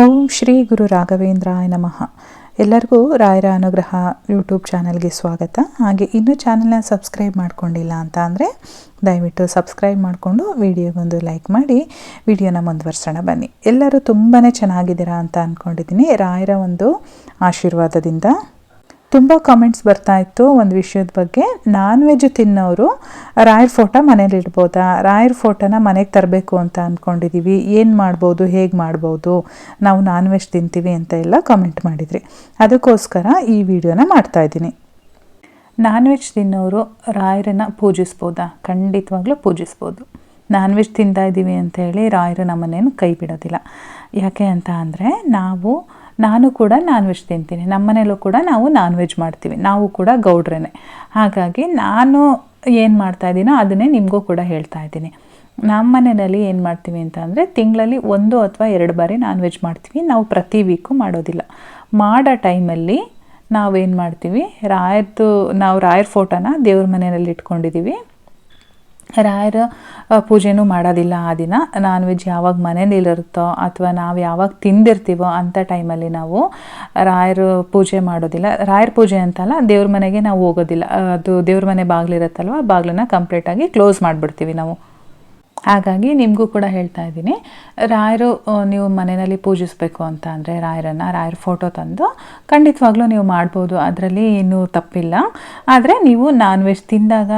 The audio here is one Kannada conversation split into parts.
ಓಂ ಶ್ರೀ ಗುರು ರಾಘವೇಂದ್ರಾಯ ನಮಃ. ಎಲ್ಲರಿಗೂ ರಾಯರ ಅನುಗ್ರಹ ಯೂಟ್ಯೂಬ್ ಚಾನಲ್ಗೆ ಸ್ವಾಗತ. ಹಾಗೆ ಇನ್ನೂ ಚಾನಲ್ನ ಸಬ್ಸ್ಕ್ರೈಬ್ ಮಾಡ್ಕೊಂಡಿಲ್ಲ ಅಂತ ಅಂದರೆ ದಯವಿಟ್ಟು ಸಬ್ಸ್ಕ್ರೈಬ್ ಮಾಡಿಕೊಂಡು ವಿಡಿಯೋಗೊಂದು ಲೈಕ್ ಮಾಡಿ ವಿಡಿಯೋನ ಮುಂದುವರ್ಸೋಣ ಬನ್ನಿ. ಎಲ್ಲರೂ ತುಂಬಾ ಚೆನ್ನಾಗಿದ್ದೀರಾ ಅಂತ ಅಂದ್ಕೊಂಡಿದ್ದೀನಿ. ರಾಯರ ಒಂದು ಆಶೀರ್ವಾದದಿಂದ ತುಂಬ ಕಾಮೆಂಟ್ಸ್ ಬರ್ತಾ ಇತ್ತು ಒಂದು ವಿಷಯದ ಬಗ್ಗೆ. ನಾನ್ ವೆಜ್ ತಿನ್ನೋರು ರಾಯರ ಫೋಟೋ ಮನೇಲಿ ಇಡ್ಬೋದಾ, ರಾಯರ ಫೋಟೋನ ಮನೆಗೆ ತರಬೇಕು ಅಂತ ಅಂದ್ಕೊಂಡಿದ್ದೀವಿ, ಏನು ಮಾಡ್ಬೋದು, ಹೇಗೆ ಮಾಡ್ಬೋದು, ನಾವು ನಾನ್ ವೆಜ್ ತಿಂತೀವಿ ಅಂತ ಎಲ್ಲ ಕಾಮೆಂಟ್ ಮಾಡಿದ್ರಿ. ಅದಕ್ಕೋಸ್ಕರ ಈ ವಿಡಿಯೋನ ಮಾಡ್ತಾಯಿದ್ದೀನಿ. ನಾನ್ ವೆಜ್ ತಿನ್ನೋರು ರಾಯರನ್ನು ಪೂಜಿಸ್ಬೋದಾ? ಖಂಡಿತವಾಗ್ಲೂ ಪೂಜಿಸ್ಬೋದು. ನಾನ್ ವೆಜ್ ತಿಂತಾ ಇದ್ದೀವಿ ಅಂತ ಹೇಳಿ ರಾಯರು ನಮ್ಮನ್ನೇನು ಕೈ ಬಿಡೋದಿಲ್ಲ. ಯಾಕೆ ಅಂತ ಅಂದರೆ ನಾನು ಕೂಡ ನಾನ್ ವೆಜ್ ತಿಂತೀನಿ, ನಮ್ಮ ಮನೇಲೂ ಕೂಡ ನಾವು ನಾನ್ ವೆಜ್ ಮಾಡ್ತೀವಿ, ನಾವು ಕೂಡ ಗೌಡ್ರೇ. ಹಾಗಾಗಿ ನಾನು ಏನು ಮಾಡ್ತಾಯಿದ್ದೀನೋ ಅದನ್ನೇ ನಿಮಗೂ ಕೂಡ ಹೇಳ್ತಾ ಇದ್ದೀನಿ. ನಮ್ಮ ಮನೆಯಲ್ಲಿ ಏನು ಮಾಡ್ತೀವಿ ಅಂತ ಅಂದರೆ ತಿಂಗಳಲ್ಲಿ 1 ಅಥವಾ 2 ಬಾರಿ ನಾನ್ ವೆಜ್ ಮಾಡ್ತೀವಿ. ನಾವು ಪ್ರತಿ ವೀಕು ಮಾಡೋದಿಲ್ಲ. ಮಾಡೋ ಟೈಮಲ್ಲಿ ನಾವೇನು ಮಾಡ್ತೀವಿ, ನಾವು ರಾಯರ ಫೋಟೋನ ದೇವ್ರ ಮನೆಯಲ್ಲಿ ಇಟ್ಕೊಂಡಿದ್ದೀವಿ. ರಾಯರ ಪೂಜೆನೂ ಮಾಡೋದಿಲ್ಲ ಆ ದಿನ. ನಾನ್ ವೆಜ್ ಯಾವಾಗ ಮನೇಲಿರುತ್ತೋ ಅಥವಾ ನಾವು ಯಾವಾಗ ತಿಂದಿರ್ತೀವೋ ಅಂಥ ಟೈಮಲ್ಲಿ ನಾವು ರಾಯರ ಪೂಜೆ ಮಾಡೋದಿಲ್ಲ. ರಾಯರ ಪೂಜೆ ಅಂತಲ್ಲ, ದೇವ್ರ ಮನೆಗೆ ನಾವು ಹೋಗೋದಿಲ್ಲ. ಅದು ದೇವ್ರ ಮನೆ ಬಾಗಿಲಿರುತ್ತಲ್ವ, ಬಾಗಿಲನ್ನ ಕಂಪ್ಲೀಟಾಗಿ ಕ್ಲೋಸ್ ಮಾಡಿಬಿಡ್ತೀವಿ ನಾವು. ಹಾಗಾಗಿ ನಿಮಗೂ ಕೂಡ ಹೇಳ್ತಾ ಇದ್ದೀನಿ, ರಾಯರು ನೀವು ಮನೆಯಲ್ಲಿ ಪೂಜಿಸಬೇಕು ಅಂತ ಅಂದರೆ ರಾಯರ ಫೋಟೋ ತಂದು ಖಂಡಿತವಾಗ್ಲೂ ನೀವು ಮಾಡ್ಬೋದು, ಅದರಲ್ಲಿ ಏನೂ ತಪ್ಪಿಲ್ಲ. ಆದರೆ ನೀವು ನಾನ್ ವೆಜ್ ತಿಂದಾಗ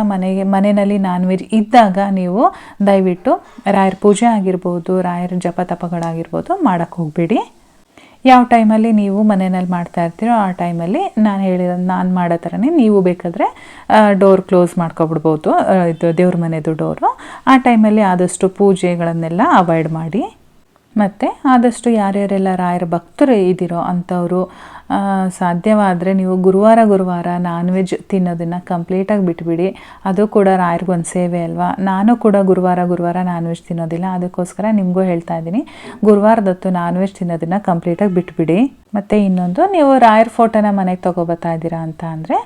ಮನೆಯಲ್ಲಿ ನಾನ್ ವೆಜ್ ಇದ್ದಾಗ ನೀವು ದಯವಿಟ್ಟು ರಾಯರ ಪೂಜೆ ಆಗಿರ್ಬೋದು, ರಾಯರ ಜಪ ತಪಗಳಾಗಿರ್ಬೋದು ಮಾಡೋಕ್ಕೆ ಹೋಗಬೇಡಿ. ಯಾವ ಟೈಮಲ್ಲಿ ನೀವು ಮನೆಯಲ್ಲಿ ಮಾಡ್ತಾ ಇರ್ತೀರೋ ಆ ಟೈಮಲ್ಲಿ ನಾನು ಮಾಡೋ ಥರನೇ ನೀವು ಬೇಕಾದರೆ ಡೋರ್ ಕ್ಲೋಸ್ ಮಾಡ್ಕೊಬಿಡ್ಬೋದು, ಇದು ದೇವ್ರ ಮನೆದು ಡೋರು. ಆ ಟೈಮಲ್ಲಿ ಆದಷ್ಟು ಪೂಜೆಗಳನ್ನೆಲ್ಲ ಅವಾಯ್ಡ್ ಮಾಡಿ. ಮತ್ತು ಆದಷ್ಟು ಯಾರ್ಯಾರೆಲ್ಲ ರಾಯರ ಭಕ್ತರು ಇದ್ದೀರೋ ಅಂಥವರು ಸಾಧ್ಯವಾದರೆ ನೀವು ಗುರುವಾರ ನಾನ್ ವೆಜ್ ತಿನ್ನೋದನ್ನು ಕಂಪ್ಲೀಟಾಗಿ ಬಿಟ್ಬಿಡಿ. ಅದು ಕೂಡ ರಾಯರಿಗೊಂದು ಸೇವೆ ಅಲ್ವಾ. ನಾನು ಕೂಡ ಗುರುವಾರ ನಾನ್ ವೆಜ್ ತಿನ್ನೋದಿಲ್ಲ. ಅದಕ್ಕೋಸ್ಕರ ನಿಮಗೂ ಹೇಳ್ತಾ ಇದ್ದೀನಿ, ಗುರುವಾರದೊತ್ತು ನಾನ್ ವೆಜ್ ತಿನ್ನೋದನ್ನು ಕಂಪ್ಲೀಟಾಗಿ ಬಿಟ್ಬಿಡಿ. ಮತ್ತು ಇನ್ನೊಂದು, ನೀವು ರಾಯರ ಫೋಟೋನ ಮನೆಗೆ ತೊಗೊಬತ್ತಾ ಇದ್ದೀರಾ ಅಂತ ಅಂದರೆ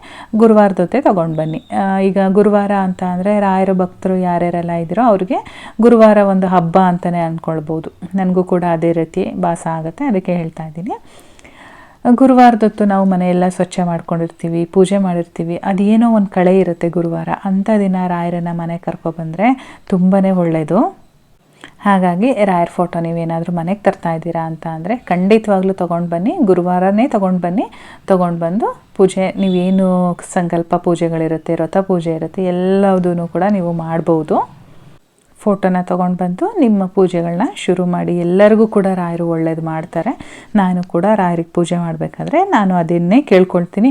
ಗುರುವಾರದೊತ್ತೇ ತೊಗೊಂಡು ಬನ್ನಿ. ಈಗ ಗುರುವಾರ ಅಂತ ಅಂದರೆ ರಾಯರ ಭಕ್ತರು ಯಾರ್ಯಾರೆಲ್ಲ ಇದ್ದೀರೋ ಅವ್ರಿಗೆ ಗುರುವಾರ ಒಂದು ಹಬ್ಬ ಅಂತಲೇ ಅಂದ್ಕೊಳ್ಬೋದು. ನನಗೂ ಕೂಡ ಅದೇ ರೀತಿ ಭಾಸ ಆಗುತ್ತೆ, ಅದಕ್ಕೆ ಹೇಳ್ತಾ ಇದ್ದೀನಿ. ಗುರುವಾರದೊತ್ತು ನಾವು ಮನೆಯೆಲ್ಲ ಸ್ವಚ್ಛ ಮಾಡ್ಕೊಂಡಿರ್ತೀವಿ, ಪೂಜೆ ಮಾಡಿರ್ತೀವಿ, ಅದೇನೋ ಒಂದು ಕಳೆ ಇರುತ್ತೆ ಗುರುವಾರ. ಅಂಥ ದಿನ ರಾಯರನ್ನು ಮನೆಗೆ ಕರ್ಕೊಬಂದರೆ ತುಂಬಾ ಒಳ್ಳೆಯದು. ಹಾಗಾಗಿ ರಾಯರ ಫೋಟೋ ನೀವೇನಾದರೂ ಮನೆಗೆ ತರ್ತಾ ಇದ್ದೀರಾ ಅಂತ ಅಂದರೆ ಖಂಡಿತವಾಗ್ಲೂ ತೊಗೊಂಡು ಬನ್ನಿ. ಗುರುವಾರನೇ ತೊಗೊಂಡು ಬಂದು ಪೂಜೆ, ನೀವೇನು ಸಂಕಲ್ಪ ಪೂಜೆಗಳಿರುತ್ತೆ, ವ್ರತ ಪೂಜೆ ಇರುತ್ತೆ, ಎಲ್ಲದೂ ಕೂಡ ನೀವು ಮಾಡ್ಬೋದು. ಫೋಟೋನ ತೊಗೊಂಡು ಬಂದು ನಿಮ್ಮ ಪೂಜೆಗಳನ್ನ ಶುರು ಮಾಡಿ. ಎಲ್ಲರಿಗೂ ಕೂಡ ರಾಯರು ಒಳ್ಳೇದು ಮಾಡ್ತಾರೆ. ನಾನು ಕೂಡ ರಾಯರಿಗೆ ಪೂಜೆ ಮಾಡಬೇಕಾದ್ರೆ ನಾನು ಅದನ್ನೇ ಕೇಳ್ಕೊಳ್ತೀನಿ.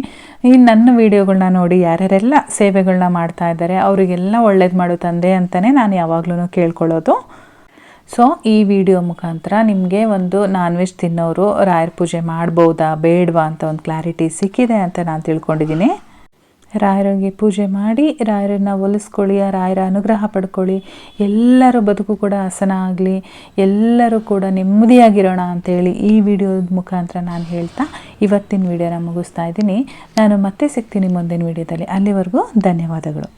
ಈ ನನ್ನ ವೀಡಿಯೋಗಳನ್ನ ನೋಡಿ ಯಾರ್ಯಾರೆಲ್ಲ ಸೇವೆಗಳನ್ನ ಮಾಡ್ತಾ ಇದ್ದಾರೆ ಅವರಿಗೆಲ್ಲ ಒಳ್ಳೇದು ಮಾಡು ತಂದೆ ಅಂತಲೇ ನಾನು ಯಾವಾಗಲೂ ಕೇಳ್ಕೊಳ್ಳೋದು. ಸೊ ಈ ವಿಡಿಯೋ ಮುಖಾಂತರ ನಿಮಗೆ ಒಂದು ನಾನ್ ವೆಜ್ ತಿನ್ನೋರು ರಾಯರ ಪೂಜೆ ಮಾಡ್ಬೋದಾ ಬೇಡವಾ ಅಂತ ಒಂದು ಕ್ಲಾರಿಟಿ ಸಿಕ್ಕಿದೆ ಅಂತ ನಾನು ತಿಳ್ಕೊಂಡಿದ್ದೀನಿ. ರಾಯರಿಗೆ ಪೂಜೆ ಮಾಡಿ ರಾಯರನ್ನು ಒಲಿಸ್ಕೊಳ್ಳಿ, ರಾಯರ ಅನುಗ್ರಹ ಪಡ್ಕೊಳ್ಳಿ. ಎಲ್ಲರ ಬದುಕು ಕೂಡ ಹಸನ ಆಗಲಿ, ಎಲ್ಲರೂ ಕೂಡ ನೆಮ್ಮದಿಯಾಗಿರೋಣ ಅಂತೇಳಿ ಈ ವಿಡಿಯೋದ ಮುಖಾಂತರ ನಾನು ಹೇಳ್ತಾ ಇವತ್ತಿನ ವಿಡಿಯೋನ ಮುಗಿಸ್ತಾ ಇದ್ದೀನಿ. ನಾನು ಮತ್ತೆ ಸಿಗ್ತೀನಿ ಮುಂದಿನ ವಿಡಿಯೋದಲ್ಲಿ. ಅಲ್ಲಿವರೆಗೂ ಧನ್ಯವಾದಗಳು.